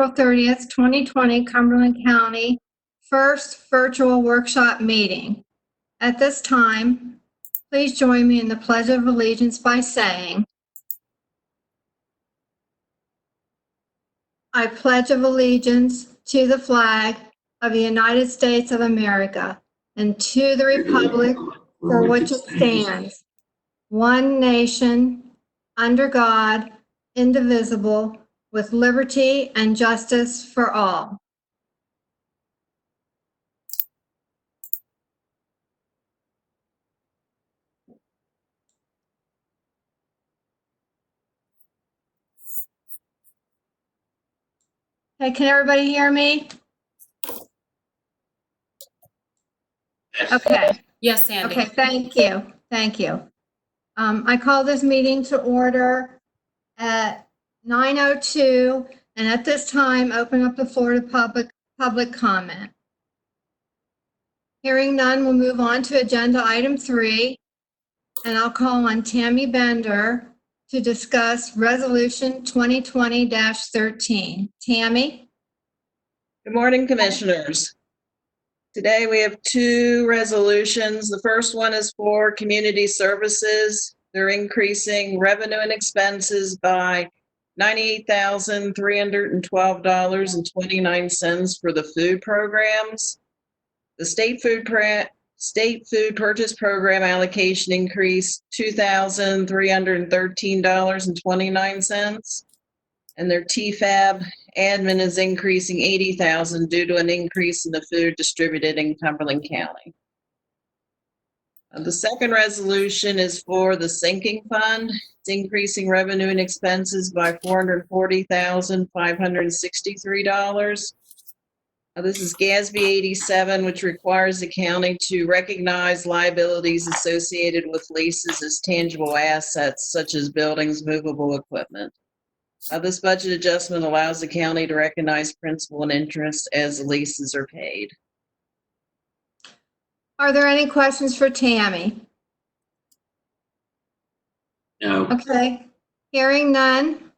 April 30th, 2020, Cumberland County first virtual workshop meeting. At this time, please join me in the Pledge of Allegiance by saying, I pledge of allegiance to the flag of the United States of America and to the republic for which it stands, one nation, under God, indivisible, with liberty and justice for all. Okay, can everybody hear me? Okay. Yes, Sandy. Okay, thank you. Thank you. I call this meeting to order at 9:02, and at this time, open up the floor to public comment. Hearing none, we'll move on to agenda item 3, and I'll call on Tammy Bender to discuss resolution 2020-13. Tammy? Good morning, Commissioners. Today we have 2 resolutions. The first one is for community services. They're increasing revenue and expenses by $98,312.29 for the food programs. The state food purchase program allocation increased $2,313.29. And their TFAB admin is increasing $80,000 due to an increase in the food distributed in Cumberland County. The second resolution is for the sinking fund. It's increasing revenue and expenses by $440,563. This is GASB 87, which requires the county to recognize liabilities associated with leases as tangible assets, such as buildings, movable equipment. This budget adjustment allows the county to recognize principal and interest as the leases are paid. Are there any questions for Tammy? No. Okay, hearing none,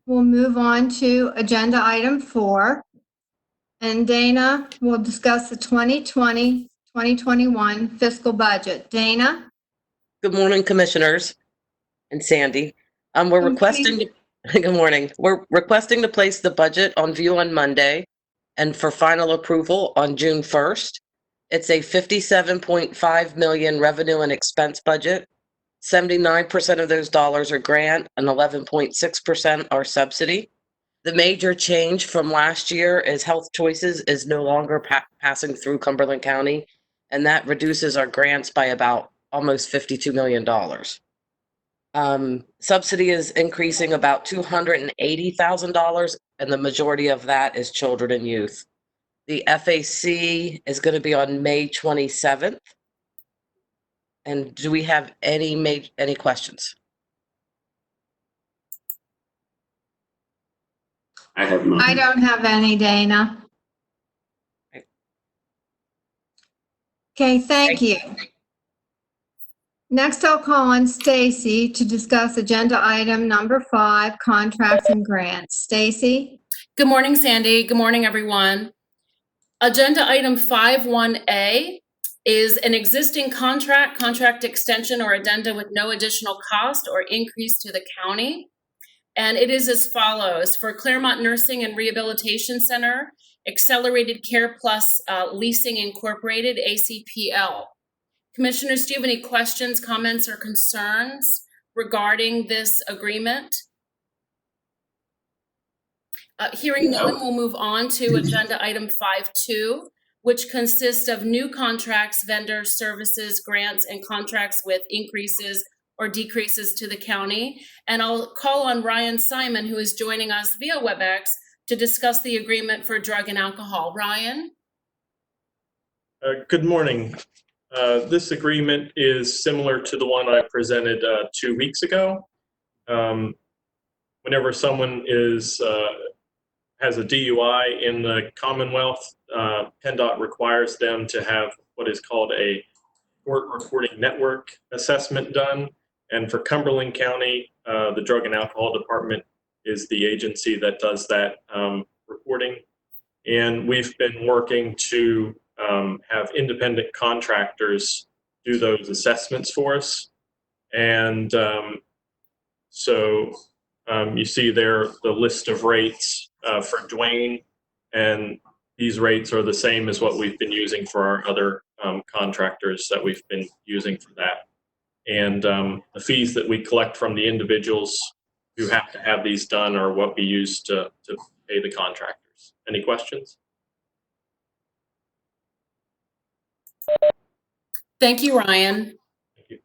we'll move on to agenda item 4. And Dana will discuss the 2020-2021 fiscal budget. Dana? Good morning, Commissioners and Sandy. We're requesting. Good morning. We're requesting to place the budget on view on Monday and for final approval on June 1st. It's a $57.5 million revenue and expense budget. 79% of those dollars are grant and 11.6% are subsidy. The major change from last year is Health Choices is no longer passing through Cumberland County, and that reduces our grants by about almost $52 million. Subsidy is increasing about $280,000, and the majority of that is children and youth. The FAC is going to be on May 27th. And do we have any questions? I have none. I don't have any, Dana. Okay, thank you. Next, I'll call on Stacy to discuss agenda item number 5, contracts and grants. Stacy? Good morning, Sandy. Good morning, everyone. Agenda item 5.1A is an existing contract extension or addenda with no additional cost or increase to the county. And it is as follows. For Claremont Nursing and Rehabilitation Center, Accelerated Care Plus Leasing Incorporated, ACPL. Commissioners, do you have any questions, comments, or concerns regarding this agreement? Hearing none, we'll move on to agenda item 5.2, which consists of new contracts, vendors, services, grants, and contracts with increases or decreases to the county. And I'll call on Ryan Simon, who is joining us via WebEx, to discuss the agreement for drug and alcohol. Ryan? Good morning. This agreement is similar to the one I presented 2 weeks ago. Whenever someone has a DUI in the Commonwealth, PennDOT requires them to have what is called a court reporting network assessment done. And for Cumberland County, the Drug and Alcohol Department is the agency that does that reporting. And we've been working to have independent contractors do those assessments for us. And you see there the list of rates for Dwayne, and these rates are the same as what we've been using for our other contractors that we've been using for that. And the fees that we collect from the individuals who have to have these done are what we use to pay the contractors. Any questions? Thank you, Ryan. Thank you.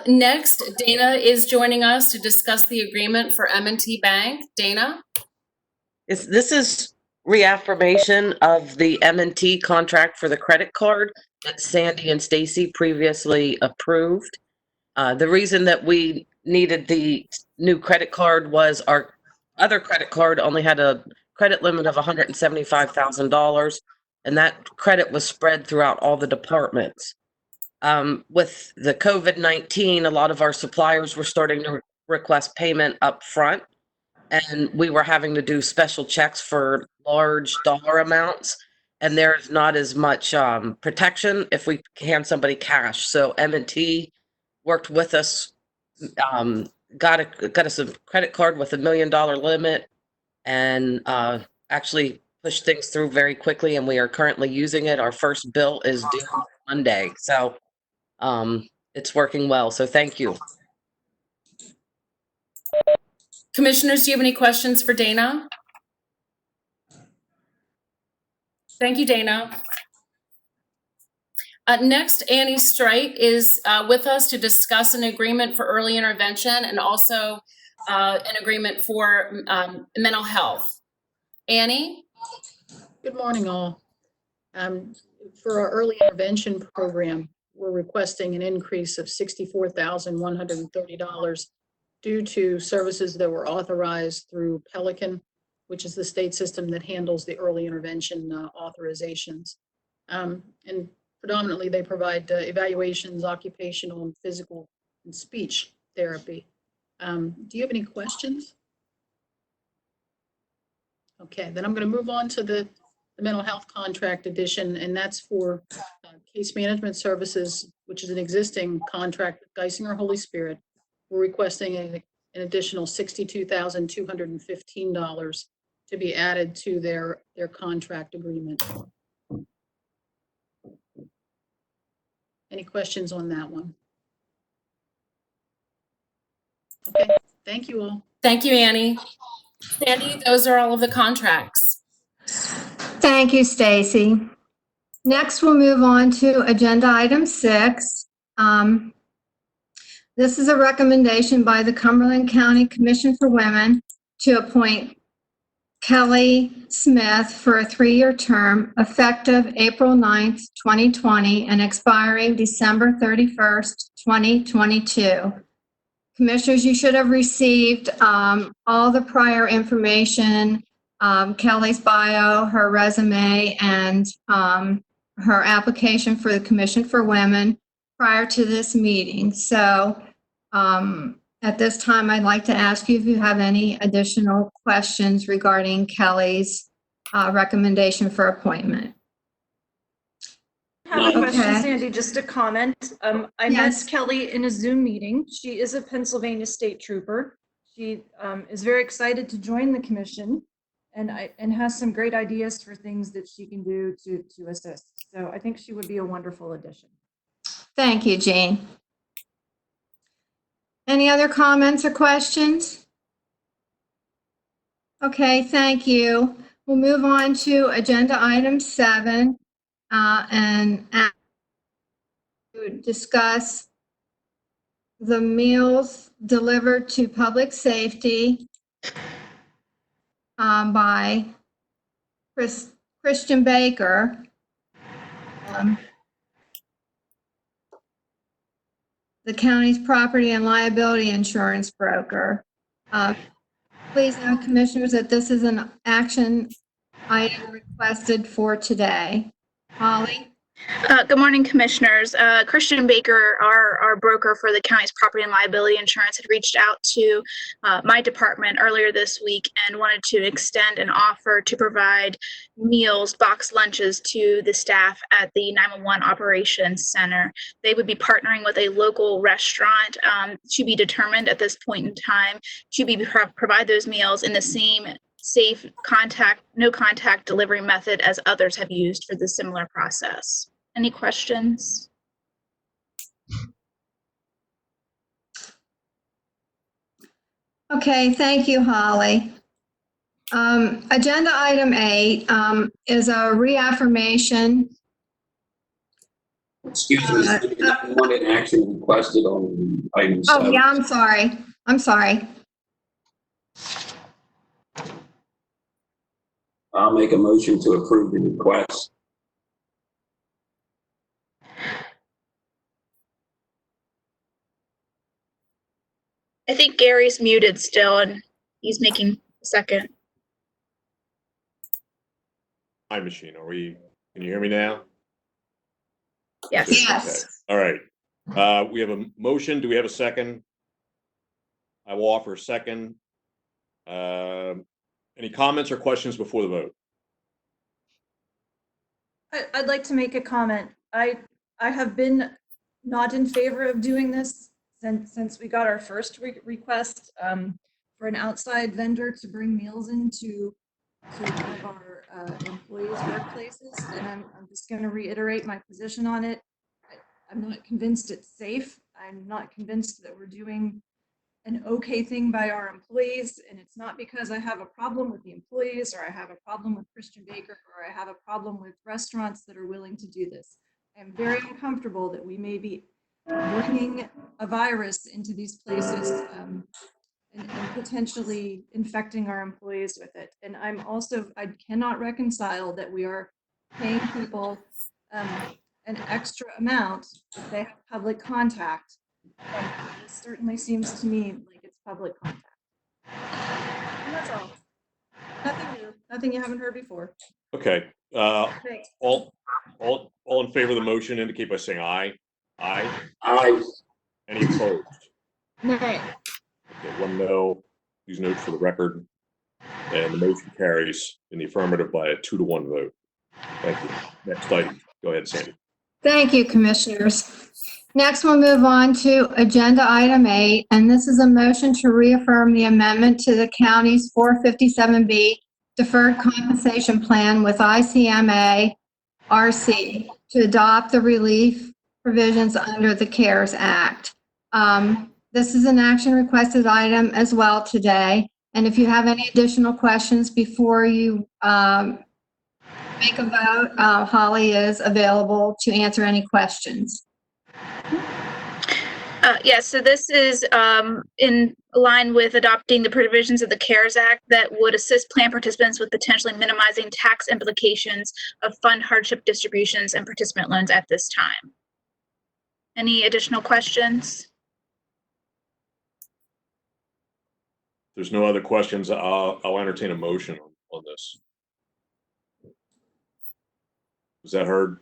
Next, Dana is joining us to discuss the agreement for M&T Bank. Dana? This is reaffirmation of the M&T contract for the credit card that Sandy and Stacy previously approved. The reason that we needed the new credit card was our other credit card only had a credit limit of $175,000, and that credit was spread throughout all the departments. With the COVID-19, a lot of our suppliers were starting to request payment up front, and we were having to do special checks for large dollar amounts, and there's not as much protection if we hand somebody cash. So M&T worked with us, got us a credit card with $1 million limit, and actually pushed things through very quickly, and we are currently using it. Our first bill is due Monday, so it's working well. So thank you. Commissioners, do you have any questions for Dana? Thank you, Dana. Next, Annie Streit is with us to discuss an agreement for early intervention and also an agreement for mental health. Annie? Good morning, all. For our early intervention program, we're requesting an increase of $64,130 due to services that were authorized through Pelican, which is the state system that handles the early intervention authorizations. And predominantly, they provide evaluations, occupational and physical and speech therapy. Do you have any questions? Okay, then I'm going to move on to the mental health contract addition, and that's for case management services, which is an existing contract with Geisinger Holy Spirit. We're requesting an additional $62,215 to be added to their contract agreement. Any questions on that one? Okay, thank you all. Thank you, Annie. Sandy, those are all of the contracts. Thank you, Stacy. Next, we'll move on to agenda item 6. This is a recommendation by the Cumberland County Commission for Women to appoint Kelly Smith for a 3-year term effective April 9th, 2020 and expiring December 31st, 2022. Commissioners, you should have received all the prior information, Kelly's bio, her resume, and her application for the Commission for Women prior to this meeting. So at this time, I'd like to ask you if you have any additional questions regarding Kelly's recommendation for appointment. I have a question, Okay. Sandy, just a comment. I Yes. met Kelly in a Zoom meeting. She is a Pennsylvania State Trooper. She is very excited to join the commission and has some great ideas for things that she can do to assist. So I think she would be a wonderful addition. Thank you, Jean. Any other comments or questions? Okay, thank you. We'll move on to agenda item 7 and discuss the meals delivered to public safety by Christian Baker. The county's property and liability insurance broker. Please note, Commissioners, that this is an action item requested for today. Holly? Good morning, Commissioners. Christian Baker, our broker for the county's property and liability insurance, had reached out to my department earlier this week and wanted to extend an offer to provide meals, box lunches to the staff at the 911 Operations Center. They would be partnering with a local restaurant to be determined at this point in time to provide those meals in the same safe no contact delivery method as others have used for the similar process. Any questions? Okay, thank you, Holly. Agenda item 8 is a reaffirmation. Excuse me, one in action requested on item 7. Oh, yeah, I'm sorry. I'm sorry. I'll make a motion to approve the request. I think Gary's muted still and he's making a second. Hi, machine. Can you hear me now? Yes. Yes. Okay. All right. We have a motion. Do we have a second? I will offer a second. Any comments or questions before the vote? I'd like to make a comment. I have been not in favor of doing this since we got our first request for an outside vendor to bring meals into one of our employees' workplaces, and I'm just going to reiterate my position on it. I'm not convinced it's safe. I'm not convinced that we're doing an okay thing by our employees, and it's not because I have a problem with the employees or I have a problem with Christian Baker or I have a problem with restaurants that are willing to do this. I'm very uncomfortable that we may be bringing a virus into these places and potentially infecting our employees with it. And I cannot reconcile that we are paying people an extra amount if they have public contact. And this certainly seems to me like it's public contact. And that's all. Nothing new, nothing you haven't heard before. Okay. Thanks. All in favor of the motion indicate by saying aye. Aye. Aye. Any opposed? Nay. Okay, 1 no. Please note for the record. And the motion carries in the affirmative by a 2-to-1 vote. Thank you. Next item. Go ahead, Sandy. Thank you, Commissioners. Next, we'll move on to agenda item 8, and this is a motion to reaffirm the amendment to the county's 457B deferred compensation plan with ICMA RC to adopt the relief provisions under the CARES Act. This is an action requested item as well today, and if you have any additional questions before you make a vote, Holly is available to answer any questions. Yes, so this is in line with adopting the provisions of the CARES Act that would assist plan participants with potentially minimizing tax implications of fund hardship distributions and participant loans at this time. Any additional questions? If there's no other questions, I'll entertain a motion on this. Was that heard?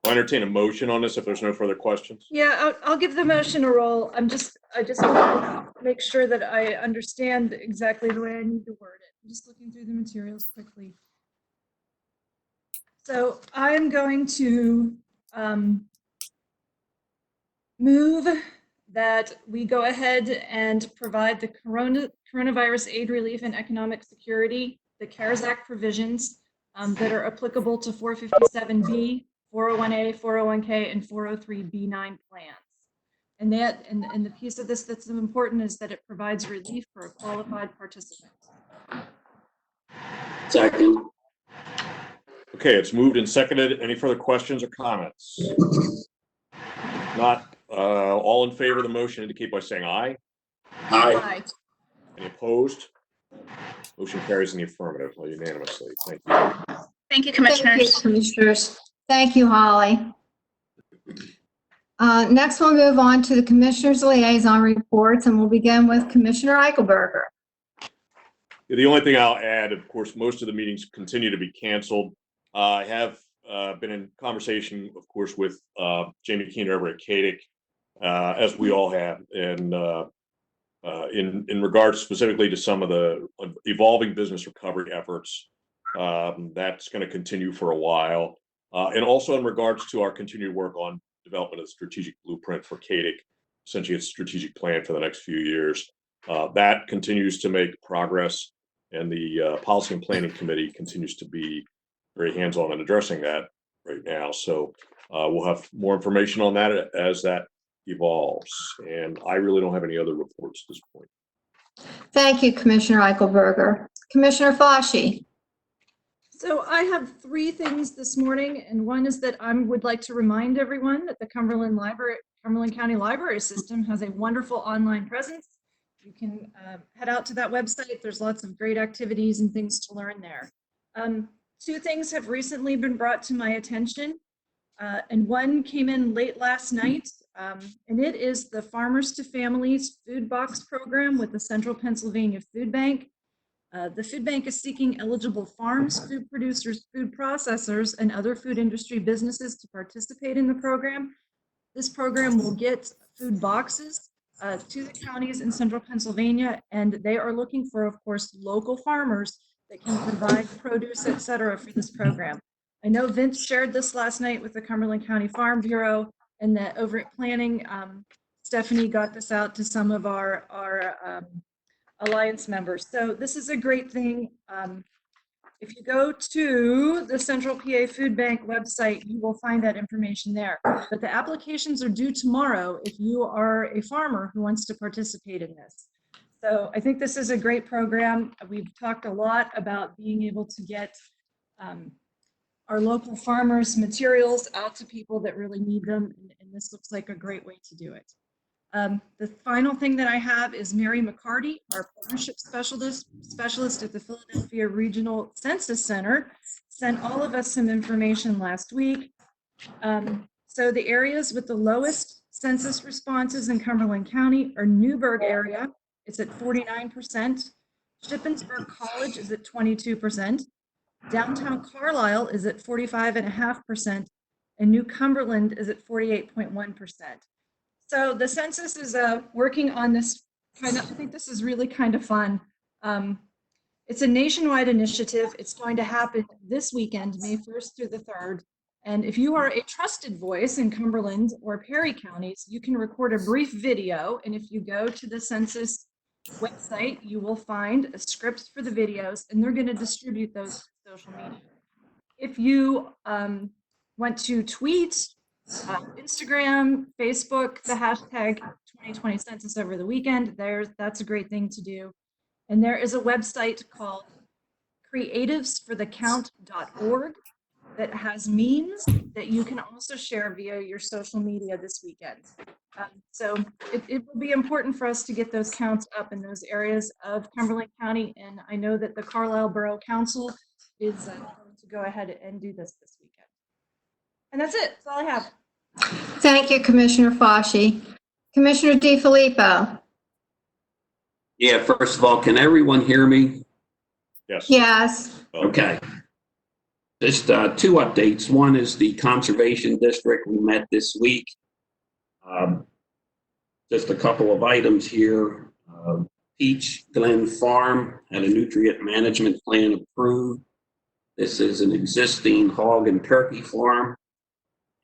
I'll entertain a motion on this if there's no further questions. Yeah, I'll give the motion a roll. I just want to make sure that I understand exactly the way I need to word it. I'm just looking through the materials quickly. So I'm going to move that we go ahead and provide the coronavirus aid relief and economic security, the CARES Act provisions that are applicable to 457B, 401A, 401K, and 403B9 plans. And the piece of this that's important is that it provides relief for a qualified participant. Second. Okay, it's moved and seconded. Any further questions or comments? Not all in favor of the motion indicate by saying aye. Aye. Any opposed? Motion carries in the affirmative unanimously. Thank you. Thank you, Commissioners. Thank you, Commissioners. Thank you, Holly. Next, we'll move on to the Commissioners' liaison reports, and we'll begin with Commissioner Eichelberger. The only thing I'll add, of course, most of the meetings continue to be canceled. I have been in conversation, of course, with Jamie Keener over at CADIC, as we all have, and in regards specifically to some of the evolving business recovery efforts, that's going to continue for a while, and also in regards to our continued work on development of the strategic blueprint for CADIC, essentially its strategic plan for the next few years. That continues to make progress, and the Policy and Planning Committee continues to be very hands-on in addressing that right now. So we'll have more information on that as that evolves. And I really don't have any other reports at this point. Thank you, Commissioner Eichelberger. Commissioner Fauci. So I have three things this morning, and one is that I would like to remind everyone that the Cumberland County Library System has a wonderful online presence. You can head out to that website. There's lots of great activities and things to learn there. Two things have recently been brought to my attention, and one came in late last night, and it is the Farmers to Families Food Box Program with the Central Pennsylvania Food Bank. The food bank is seeking eligible farms, food producers, food processors, and other food industry businesses to participate in the program. This program will get food boxes to the counties in central Pennsylvania, and they are looking for, of course, local farmers that can provide produce, et cetera, for this program. I know Vince shared this last night with the Cumberland County Farm Bureau, and that over at Planning, Stephanie got this out to some of our Alliance members. So this is a great thing. If you go to the Central PA Food Bank website, you will find that information there. But the applications are due tomorrow if you are a farmer who wants to participate in this. So I think this is a great program. We've talked a lot about being able to get our local farmers' materials out to people that really need them, and this looks like a great way to do it. The final thing that I have is Mary McCarty, our partnership specialist at the Philadelphia Regional Census Center, sent all of us some information last week. So the areas with the lowest census responses in Cumberland County are Newburgh area, it's at 49%. Shippensburg College is at 22%. Downtown Carlisle is at 45.5%, and New Cumberland is at 48.1%. So the census is working on this I think this is really kind of fun. It's a nationwide initiative. It's going to happen this weekend, May 1st through the 3rd. And if you are a trusted voice in Cumberland or Perry counties, you can record a brief video. And if you go to the census website, you will find a script for the videos, and they're going to distribute those to social media. If you want to tweet, Instagram, Facebook, the hashtag 2020 census over the weekend, that's a great thing to do. And there is a website called creativesforthecount.org that has memes that you can also share via your social media this weekend. So it will be important for us to get those counts up in those areas of Cumberland County. And I know that the Carlisle Borough Council is going to go ahead and do this weekend. And that's it. That's all I have. Thank you, Commissioner Fauci. Commissioner DiFilippo. Yeah, first of all, can everyone hear me? Yes. Yes. Okay. Just two updates. One is the Conservation District. We met this week. Just a couple of items here. Peach Glen Farm had a nutrient management plan approved. This is an existing hog and turkey farm,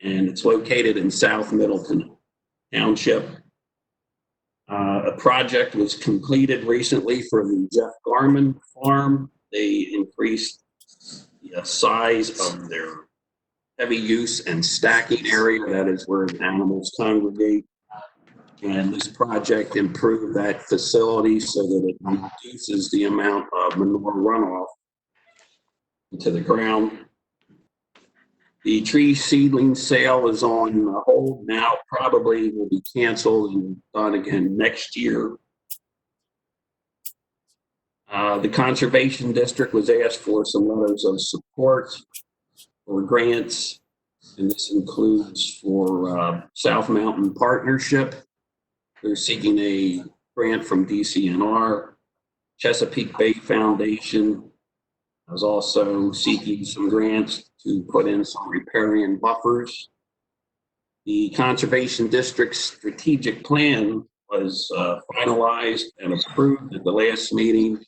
and it's located in South Middleton Township. A project was completed recently for the Jeff Garman farm. They increased the size of their heavy use and stacking area. That is where the animals congregate. And this project improved that facility so that it reduces the amount of manure runoff into the ground. The tree seedling sale is on hold now, probably will be canceled and done again next year. The Conservation District was asked for some letters of support for grants, and this includes for South Mountain Partnership. They're seeking a grant from DCNR. Chesapeake Bay Foundation is also seeking some grants. to put in some riparian buffers. The Conservation District's strategic plan was finalized and approved at the last meeting.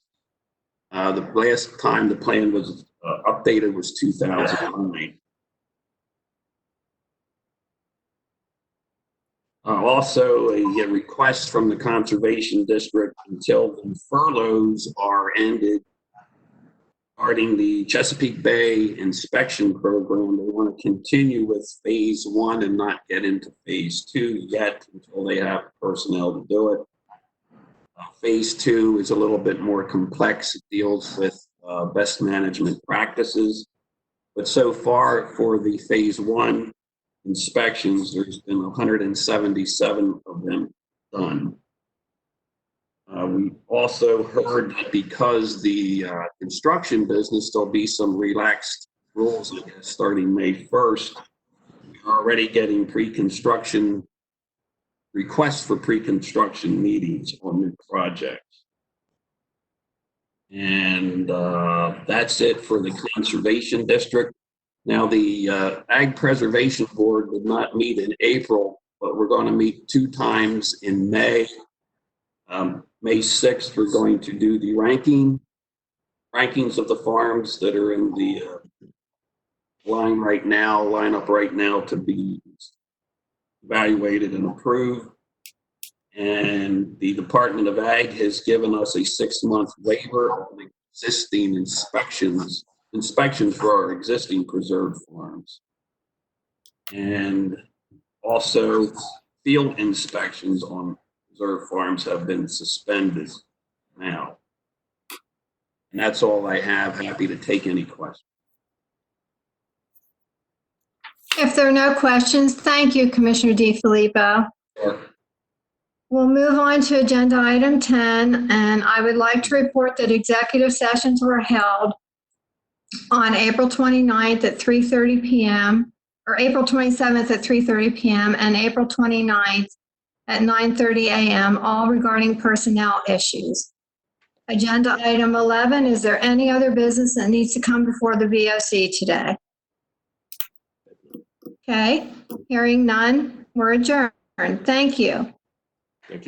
The last time the plan was updated was 2009. Also, a request from the Conservation District until the furloughs are ended regarding the Chesapeake Bay inspection program. They want to continue with phase 1 and not get into phase 2 yet until they have personnel to do it. Phase 2 is a little bit more complex. It deals with best management practices. But so far for the phase 1 inspections, there's been 177 of them done. We also heard that because the construction business, there'll be some relaxed rules, I guess, starting May 1st. We're already getting pre-construction requests for pre-construction meetings on new projects. And that's it for the Conservation District. Now, the Ag Preservation Board did not meet in April, but we're going to meet 2 times in May. May 6th, we're going to do the rankings of the farms that are in the line up right now to be evaluated and approved. And the Department of Ag has given us a 6-month waiver on existing inspections for our existing preserved farms. And also field inspections on preserved farms have been suspended now. And that's all I have. Happy to take any questions. If there are no questions, thank you, Commissioner DiFilippo. Sure. We'll move on to agenda item 10, and I would like to report that executive sessions were held on April 29th at 3:30 p.m., or April 27th at 3:30 p.m., and April 29th at 9:30 a.m., all regarding personnel issues. Agenda item 11, is there any other business that needs to come before the VOC today? Okay, hearing none, we're adjourned. Thank you.